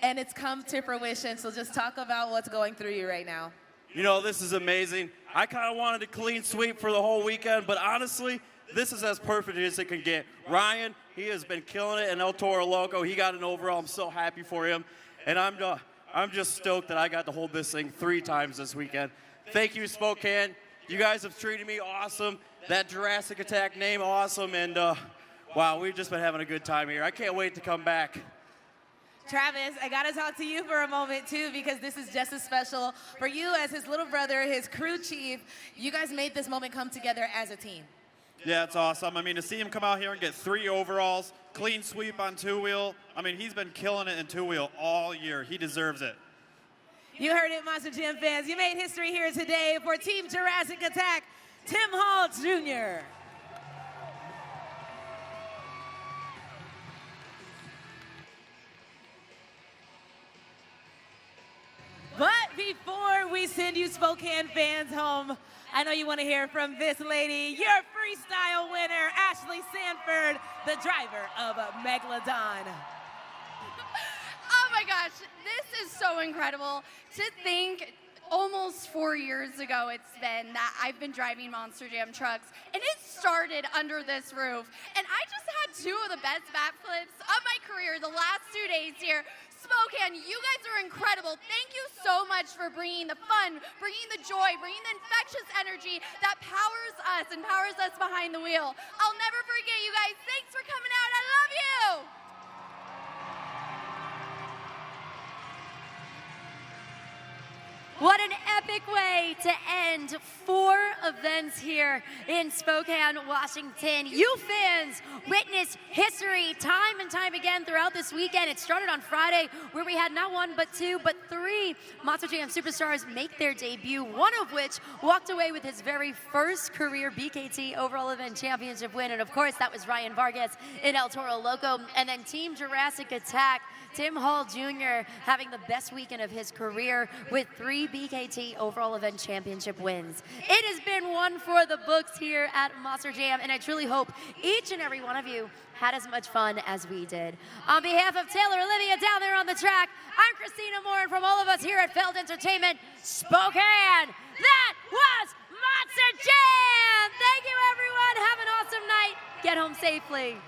and it's come to fruition, so just talk about what's going through you right now. You know, this is amazing. I kind of wanted a clean sweep for the whole weekend, but honestly, this is as perfect as it can get. Ryan, he has been killing it in El Toro Loco. He got an overall. I'm so happy for him. And I'm just stoked that I got to hold this thing 3 times this weekend. Thank you, Spokane. You guys have treated me awesome. That Jurassic Attack name, awesome. And, wow, we've just been having a good time here. I can't wait to come back. Travis, I gotta talk to you for a moment too, because this is just as special for you as his little brother, his crew chief. You guys made this moment come together as a team. Yeah, it's awesome. I mean, to see him come out here and get 3 overalls, clean sweep on two-wheel. I mean, he's been killing it in two-wheel all year. He deserves it. You heard it, Monster Jam fans. You made history here today for Team Jurassic Attack, Tim Hall Jr. But before we send you Spokane fans home, I know you want to hear from this lady, your freestyle winner, Ashley Sanford, the driver of Megalodon. Oh my gosh, this is so incredible. To think almost 4 years ago it's been that I've been driving Monster Jam trucks, and it started under this roof. And I just had 2 of the best backflips of my career the last 2 days here. Spokane, you guys are incredible. Thank you so much for bringing the fun, bringing the joy, bringing the infectious energy that powers us and powers us behind the wheel. I'll never forget you guys. Thanks for coming out. I love you. What an epic way to end 4 events here in Spokane, Washington. You fans witnessed history time and time again throughout this weekend. It started on Friday, where we had not 1, but 2, but 3 Monster Jam superstars make their debut, one of which walked away with his very first career BKT overall event championship win. And of course, that was Ryan Vargas in El Toro Loco. And then Team Jurassic Attack, Tim Hall Jr. having the best weekend of his career with 3 BKT overall event championship wins. It has been one for the books here at Monster Jam, and I truly hope each and every one of you had as much fun as we did. On behalf of Taylor Olivia down there on the track, I'm Christina Moore, and from all of us here at Feld Entertainment, Spokane, that was Monster Jam! Thank you, everyone. Have an awesome night. Get home safely.